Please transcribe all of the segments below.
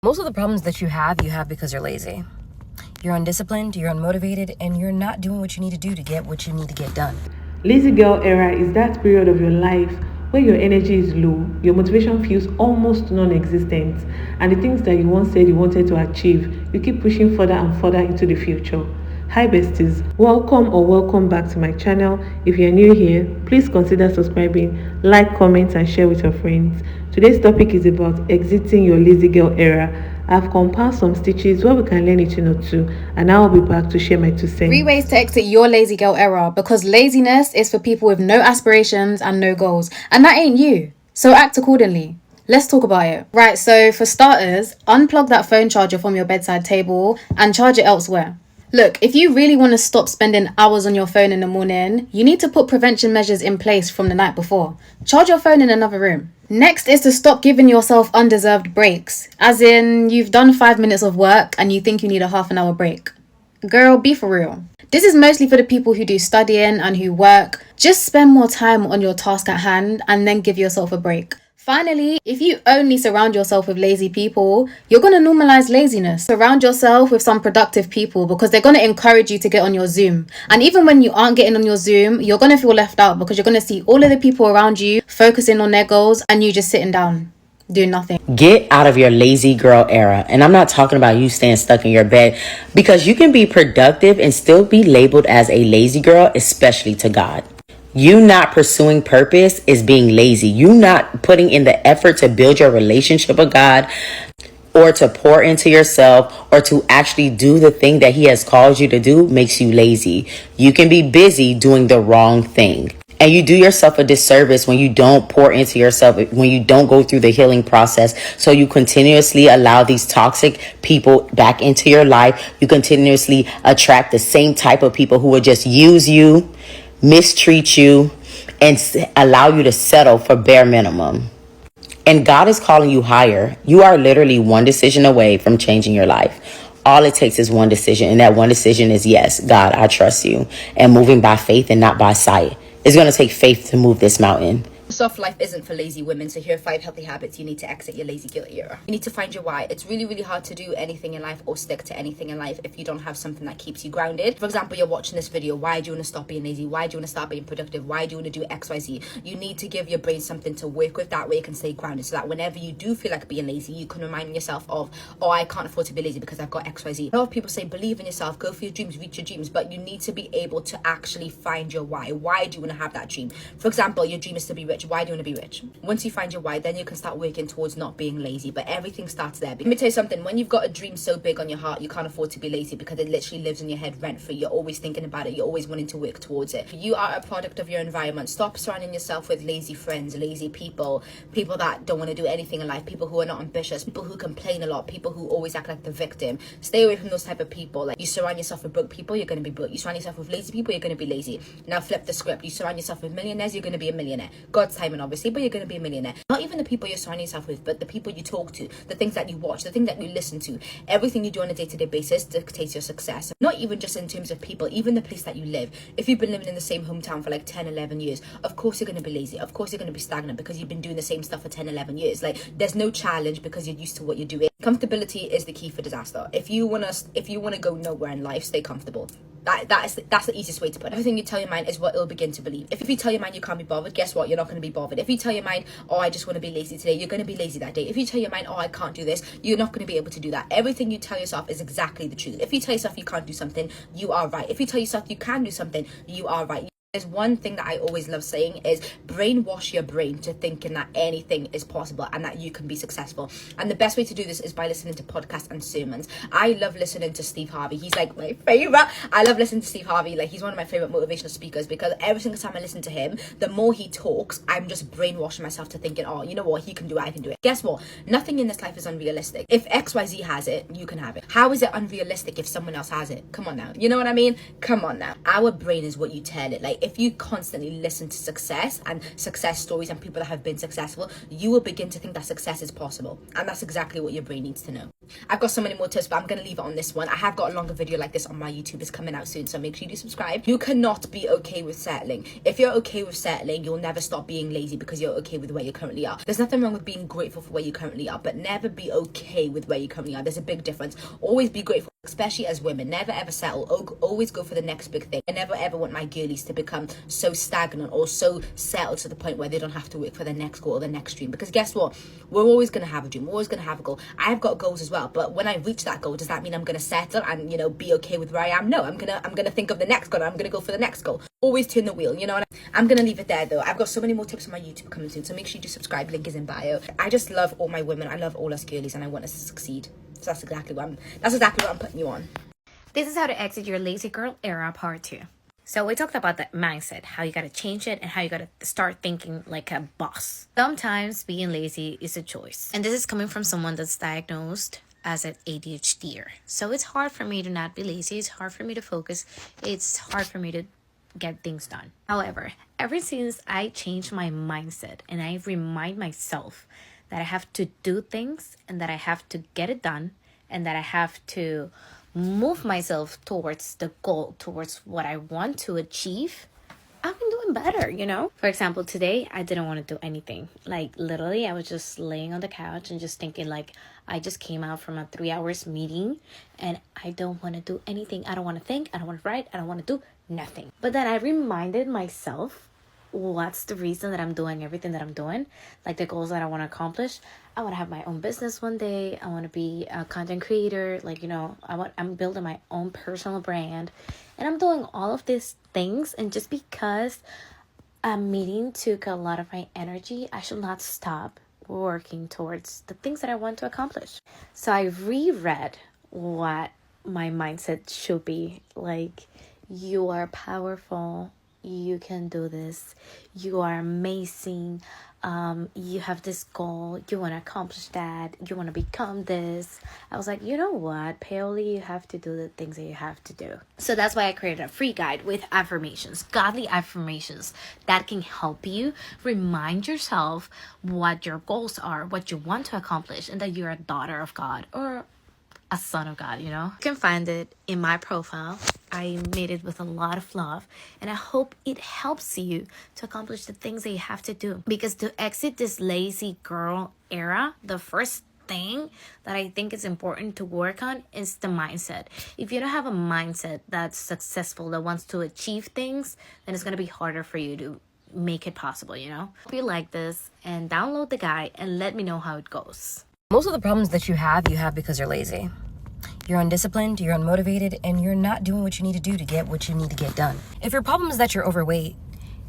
Most of the problems that you have because you're lazy. You're undisciplined, you're unmotivated, and you're not doing what you need to do to get what you need to get done. Lazy girl era is that period of your life where your energy is low, your motivation feels almost non-existent, and the things that you once said you wanted to achieve, you keep pushing further and further into the future. Hi besties, welcome back to my channel. If you're new here, please consider subscribing, like, comment and share with your friends. Today's topic is about exiting your lazy girl era. I've compiled some stitches where we can learn it or two, and I'll be back to share my 2 cents. 3 ways to exit your lazy girl era, because laziness is for people with no aspirations and no goals, and that ain't you. So act accordingly. Let's talk about it. Right, so for starters, unplug that phone charger from your bedside table and charge it elsewhere. Look, if you really want to stop spending hours on your phone in the morning, you need to put prevention measures in place from the night before. Charge your phone in another room. Next is to stop giving yourself undeserved breaks. As in, you've done 5 minutes of work and you think you need a half an hour break. Girl, be for real. This is mostly for the people who do studying and who work. Just spend more time on your task at hand and then give yourself a break. Finally, if you only surround yourself with lazy people, you're going to normalize laziness. Surround yourself with some productive people because they're going to encourage you to get on your Zoom. And even when you aren't getting on your Zoom, you're going to feel left out because you're going to see all of the people around you focusing on their goals and you just sitting down, doing nothing. Get out of your lazy girl era. And I'm not talking about you staying stuck in your bed, because you can be productive and still be labeled as a lazy girl, especially to God. You not pursuing purpose is being lazy. You not putting in the effort to build your relationship with God, or to pour into yourself, or to actually do the thing that He has called you to do makes you lazy. You can be busy doing the wrong thing. And you do yourself a disservice when you don't pour into yourself, when you don't go through the healing process. So you continuously allow these toxic people back into your life. You continuously attract the same type of people who will just use you, mistreat you, and allow you to settle for bare minimum. And God is calling you higher. You are literally one decision away from changing your life. All it takes is one decision. And that one decision is, yes, God, I trust you. And moving by faith and not by sight. It's going to take faith to move this mountain. Soft life isn't for lazy women, so here are 5 healthy habits you need to exit your lazy girl era. You need to find your why. It's really, really hard to do anything in life or stick to anything in life if you don't have something that keeps you grounded. For example, you're watching this video. Why do you want to stop being lazy? Why do you want to start being productive? Why do you want to do XYZ? You need to give your brain something to work with. That way you can stay grounded, so that whenever you do feel like being lazy, you can remind yourself of, oh, I can't afford to be lazy because I've got XYZ. A lot of people say believe in yourself, go for your dreams, reach your dreams, but you need to be able to actually find your why. Why do you want to have that dream? For example, your dream is to be rich. Why do you want to be rich? Once you find your why, then you can start working towards not being lazy. But everything starts there. Let me tell you something. When you've got a dream so big on your heart, you can't afford to be lazy, because it literally lives in your head rent free. You're always thinking about it. You're always wanting to work towards it. You are a product of your environment. Stop surrounding yourself with lazy friends, lazy people, people that don't want to do anything in life, people who are not ambitious, people who complain a lot, people who always act like the victim. Stay away from those type of people. Like, you surround yourself with broke people, you're going to be broke. You surround yourself with lazy people, you're going to be lazy. Now flip the script. You surround yourself with millionaires, you're going to be a millionaire. God's timing, obviously, but you're going to be a millionaire. Not even the people you're surrounding yourself with, but the people you talk to, the things that you watch, the things that you listen to. Everything you do on a day-to-day basis dictates your success. Not even just in terms of people, even the place that you live. If you've been living in the same hometown for like 10, 11 years, of course you're going to be lazy. Of course you're going to be stagnant, because you've been doing the same stuff for 10, 11 years. Like, there's no challenge because you're used to what you're doing. Comfortability is the key for disaster. If you want to go nowhere in life, stay comfortable. That's the easiest way to put it. Everything you tell your mind is what it'll begin to believe. If you tell your mind you can't be bothered, guess what? You're not going to be bothered. If you tell your mind, oh, I just want to be lazy today, you're going to be lazy that day. If you tell your mind, oh, I can't do this, you're not going to be able to do that. Everything you tell yourself is exactly the truth. If you tell yourself you can't do something, you are right. If you tell yourself you can do something, you are right. There's one thing that I always love saying is brainwash your brain to thinking that anything is possible and that you can be successful. And the best way to do this is by listening to podcasts and sermons. I love listening to Steve Harvey. He's like my favorite. I love listening to Steve Harvey. Like, he's one of my favorite motivational speakers, because every single time I listen to him, the more he talks, I'm just brainwashing myself to thinking, oh, you know what, he can do it, I can do it. Guess what? Nothing in this life is unrealistic. If XYZ has it, you can have it. How is it unrealistic if someone else has it? Come on now. You know what I mean? Come on now. Our brain is what you tell it. Like, If you constantly listen to success and success stories and people that have been successful, you will begin to think that success is possible. And that's exactly what your brain needs to know. I've got so many more tips, but I'm going to leave it on this one. I have got a longer video like this on my YouTube. It's coming out soon, so make sure you do subscribe. You cannot be okay with settling. If you're okay with settling, you'll never stop being lazy because you're okay with where you currently are. There's nothing wrong with being grateful for where you currently are, but never be okay with where you currently are. There's a big difference. Always be grateful, especially as women. Never ever settle. Always go for the next big thing. I never ever want my girlies to become so stagnant or so settled to the point where they don't have to work for the next goal or the next dream. Because guess what? We're always going to have a dream. We're always going to have a goal. I've got goals as well, but when I reach that goal, does that mean I'm going to settle and, you know, be okay with where I am? No, I'm gonna think of the next goal. I'm gonna go for the next goal. Always turn the wheel, you know. And I'm gonna leave it there though. I've got so many more tips on my YouTube coming soon, so make sure you do subscribe. Link is in bio. I just love all my women. I love all us girlies, and I want us to succeed. So that's exactly what I'm putting you on. This is how to exit your lazy girl era part 2. So we talked about that mindset, how you got to change it and how you got to start thinking like a boss. Sometimes being lazy is a choice. And this is coming from someone that's diagnosed as an ADHDer. So it's hard for me to not be lazy. It's hard for me to focus. It's hard for me to get things done. However, ever since I changed my mindset and I remind myself that I have to do things and that I have to get it done and that I have to move myself towards the goal, towards what I want to achieve, I've been doing better, you know? For example, today I didn't want to do anything. Like literally, I was just laying on the couch and just thinking like, I just came out from a 3 hours meeting and I don't want to do anything. I don't want to think. I don't want to write. I don't want to do nothing. But then I reminded myself what's the reason that I'm doing everything that I'm doing, like the goals that I want to accomplish. I want to have my own business one day. I want to be a content creator. Like, you know, I'm building my own personal brand and I'm doing all of these things. And just because a meeting took a lot of my energy, I should not stop working towards the things that I want to accomplish. So I reread what my mindset should be. Like, you are powerful. You can do this. You are amazing. You have this goal. You want to accomplish that. You want to become this. I was like, you know what, Paoli, you have to do the things that you have to do. So that's why I created a free guide with affirmations, godly affirmations that can help you remind yourself what your goals are, what you want to accomplish, and that you're a daughter of God or a son of God, you know. You can find it in my profile. I made it with a lot of love, and I hope it helps you to accomplish the things that you have to do. Because to exit this lazy girl era, the first thing that I think is important to work on is the mindset. If you don't have a mindset that's successful, that wants to achieve things, then it's going to be harder for you to make it possible, you know. Hope you like this, and download the guide and let me know how it goes. Most of the problems that you have because you're lazy. You're undisciplined, you're unmotivated, and you're not doing what you need to do to get what you need to get done. If your problem is that you're overweight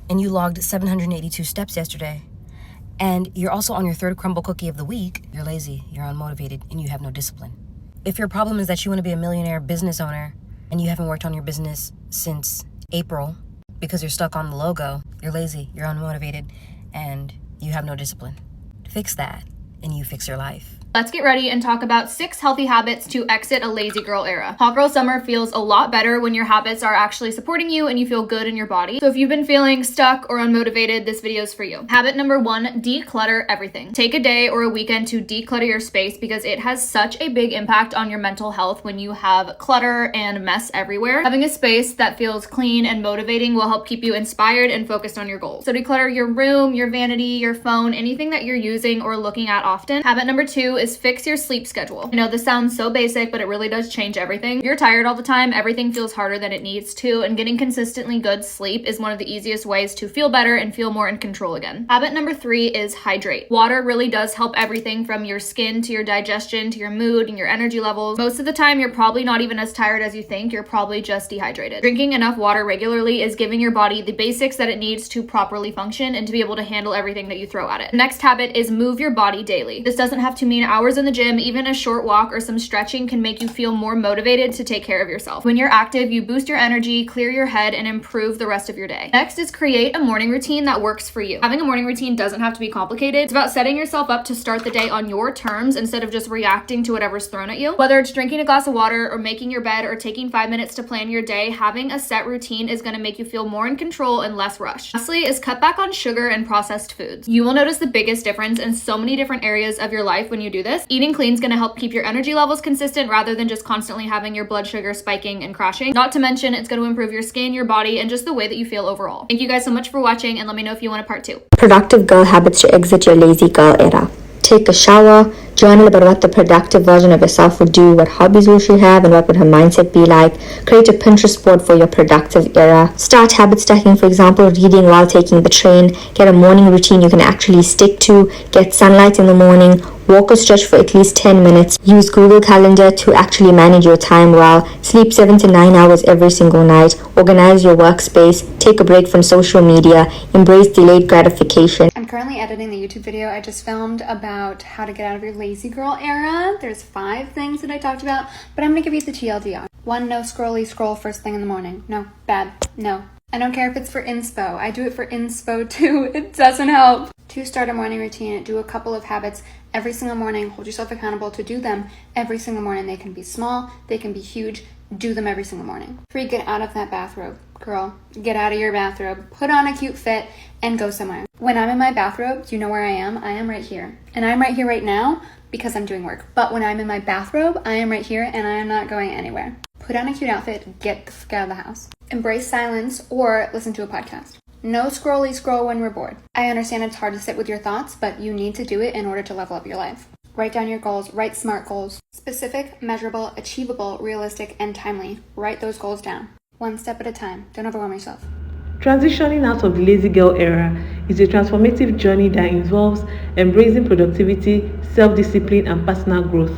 and you logged 782 steps yesterday, and you're also on your third crumble cookie of the week, you're lazy, you're unmotivated, and you have no discipline. If your problem is that you want to be a millionaire business owner and you haven't worked on your business since April because you're stuck on the logo, you're lazy, you're unmotivated, and you have no discipline. Fix that, and you fix your life. Let's get ready and talk about 6 healthy habits to exit a lazy girl era. Hot girl summer feels a lot better when your habits are actually supporting you and you feel good in your body. So if you've been feeling stuck or unmotivated, this video is for you. Habit number 1, declutter everything. Take a day or a weekend to declutter your space because it has such a big impact on your mental health when you have clutter and mess everywhere. Having a space that feels clean and motivating will help keep you inspired and focused on your goals. So declutter your room, your vanity, your phone, anything that you're using or looking at often. Habit number 2 is fix your sleep schedule. I know this sounds so basic, but it really does change everything. If you're tired all the time, everything feels harder than it needs to, and getting consistently good sleep is one of the easiest ways to feel better and feel more in control again. Habit number 3 is hydrate. Water really does help everything from your skin to your digestion to your mood and your energy levels. Most of the time, you're probably not even as tired as you think. You're probably just dehydrated. Drinking enough water regularly is giving your body the basics that it needs to properly function and to be able to handle everything that you throw at it. The next habit is move your body daily. This doesn't have to mean hours in the gym, even a short walk or some stretching can make you feel more motivated to take care of yourself. When you're active, you boost your energy, clear your head, and improve the rest of your day. Next is create a morning routine that works for you. Having a morning routine doesn't have to be complicated. It's about setting yourself up to start the day on your terms instead of just reacting to whatever's thrown at you. Whether it's drinking a glass of water or making your bed or taking 5 minutes to plan your day, having a set routine is going to make you feel more in control and less rushed. Lastly is cut back on sugar and processed foods. You will notice the biggest difference in so many different areas of your life when you do this. Eating clean is going to help keep your energy levels consistent rather than just constantly having your blood sugar spiking and crashing. Not to mention, it's going to improve your skin, your body, and just the way that you feel overall. Thank you guys so much for watching, and let me know if you want a part 2. Productive girl habits to exit your lazy girl era. Take a shower, journal about what the productive version of yourself would do, what hobbies will she have, and what would her mindset be like. Create a Pinterest board for your productive era. Start habit stacking, for example, reading while taking the train. Get a morning routine you can actually stick to. Get sunlight in the morning. Walk or stretch for at least 10 minutes. Use Google Calendar to actually manage your time well. Sleep 7 to 9 hours every single night. Organize your workspace. Take a break from social media. Embrace delayed gratification. I'm currently editing the YouTube video I just filmed about how to get out of your lazy girl era. There's 5 things that I talked about, but I'm gonna give you the TLDR. 1, no scrolly scroll first thing in the morning. No, bad, no. I don't care if it's for inspo. I do it for inspo too. It doesn't help. 2, start a morning routine. Do a couple of habits every single morning. Hold yourself accountable to do them every single morning. They can be small, they can be huge. Do them every single morning. 3, get out of that bathrobe. Girl, get out of your bathrobe. Put on a cute fit and go somewhere. When I'm in my bathrobe, do you know where I am? I am right here. And I'm right here right now because I'm doing work. But when I'm in my bathrobe, I am right here and I am not going anywhere. Put on a cute outfit, get the fuck out of the house. Embrace silence or listen to a podcast. No scrolly scroll when we're bored. I understand it's hard to sit with your thoughts, but you need to do it in order to level up your life. Write down your goals, write SMART goals. Specific, measurable, achievable, realistic, and timely. Write those goals down. 1 step at a time. Don't overwhelm yourself. Transitioning out of the lazy girl era is a transformative journey that involves embracing productivity, self-discipline, and personal growth.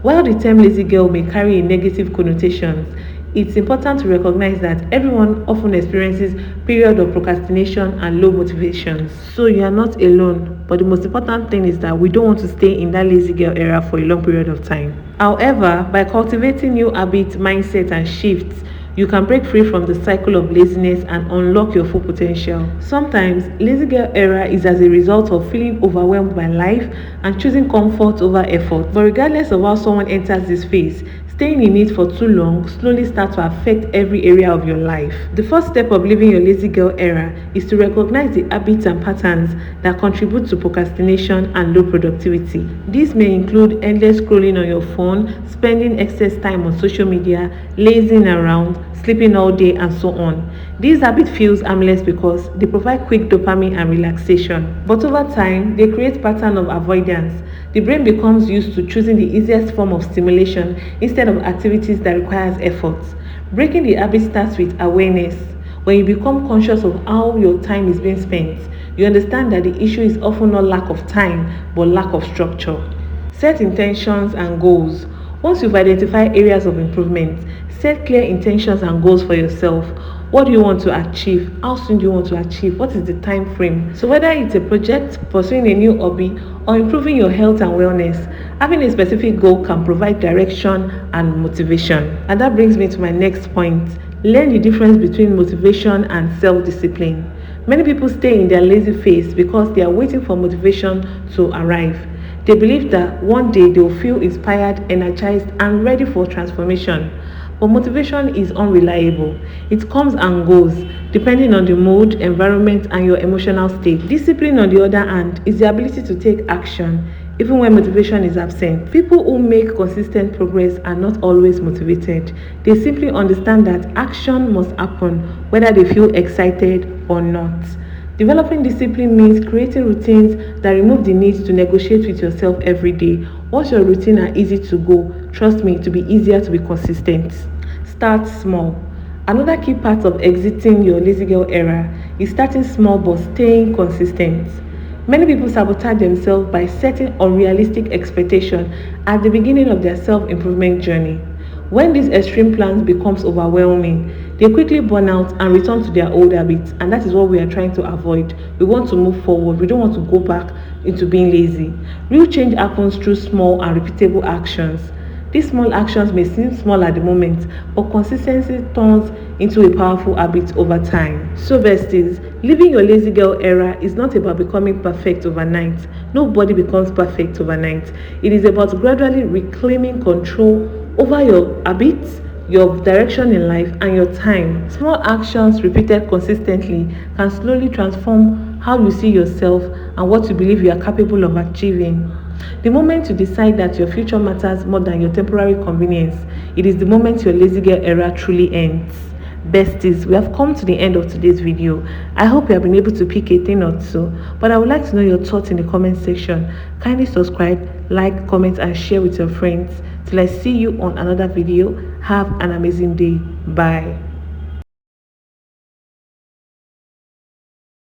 While the term lazy girl may carry a negative connotations, it's important to recognize that everyone often experiences periods of procrastination and low motivation. So you are not alone, but the most important thing is that we don't want to stay in that lazy girl era for a long period of time. However, by cultivating new habits, mindset, and shifts, you can break free from the cycle of laziness and unlock your full potential. Sometimes, lazy girl era is as a result of feeling overwhelmed by life and choosing comfort over effort. But regardless of how someone enters this phase, staying in it for too long slowly starts to affect every area of your life. The first step of leaving your lazy girl era is to recognize the habits and patterns that contribute to procrastination and low productivity. These may include endless scrolling on your phone, spending excess time on social media, lazing around, sleeping all day, and so on. These habits feel harmless because they provide quick dopamine and relaxation. But over time, they create pattern of avoidance. The brain becomes used to choosing the easiest form of stimulation instead of activities that requires effort. Breaking the habit starts with awareness. When you become conscious of how your time is being spent, you understand that the issue is often not lack of time, but lack of structure. Set intentions and goals. Once you've identified areas of improvement, set clear intentions and goals for yourself. What do you want to achieve? How soon do you want to achieve? What is the time frame? So whether it's a project, pursuing a new hobby, or improving your health and wellness, having a specific goal can provide direction and motivation. And that brings me to my next point. Learn the difference between motivation and self-discipline. Many people stay in their lazy phase because they are waiting for motivation to arrive. They believe that one day they will feel inspired, energized, and ready for transformation. But motivation is unreliable. It comes and goes, depending on the mood, environment, and your emotional state. Discipline, on the other hand, is the ability to take action, even when motivation is absent. People who make consistent progress are not always motivated. They simply understand that action must happen, whether they feel excited or not. Developing discipline means creating routines that remove the need to negotiate with yourself every day. Once your routines are easy to go, trust me, it will be easier to be consistent. Start small. Another key part of exiting your lazy girl era is starting small but staying consistent. Many people sabotage themselves by setting unrealistic expectations at the beginning of their self-improvement journey. When these extreme plans becomes overwhelming, they quickly burn out and return to their old habits, and that is what we are trying to avoid. We want to move forward. We don't want to go back into being lazy. Real change happens through small and repeatable actions. These small actions may seem small at the moment, but consistency turns into a powerful habit over time. So besties, living your lazy girl era is not about becoming perfect overnight. Nobody becomes perfect overnight. It is about gradually reclaiming control over your habits, your direction in life, and your time. Small actions repeated consistently can slowly transform how you see yourself and what you believe you are capable of achieving. The moment you decide that your future matters more than your temporary convenience, it is the moment your lazy girl era truly ends. Besties, we have come to the end of today's video. I hope you have been able to pick a thing or two, but I would like to know your thoughts in the comment section. Kindly subscribe, like, comment, and share with your friends. Till I see you on another video, have an amazing day. Bye.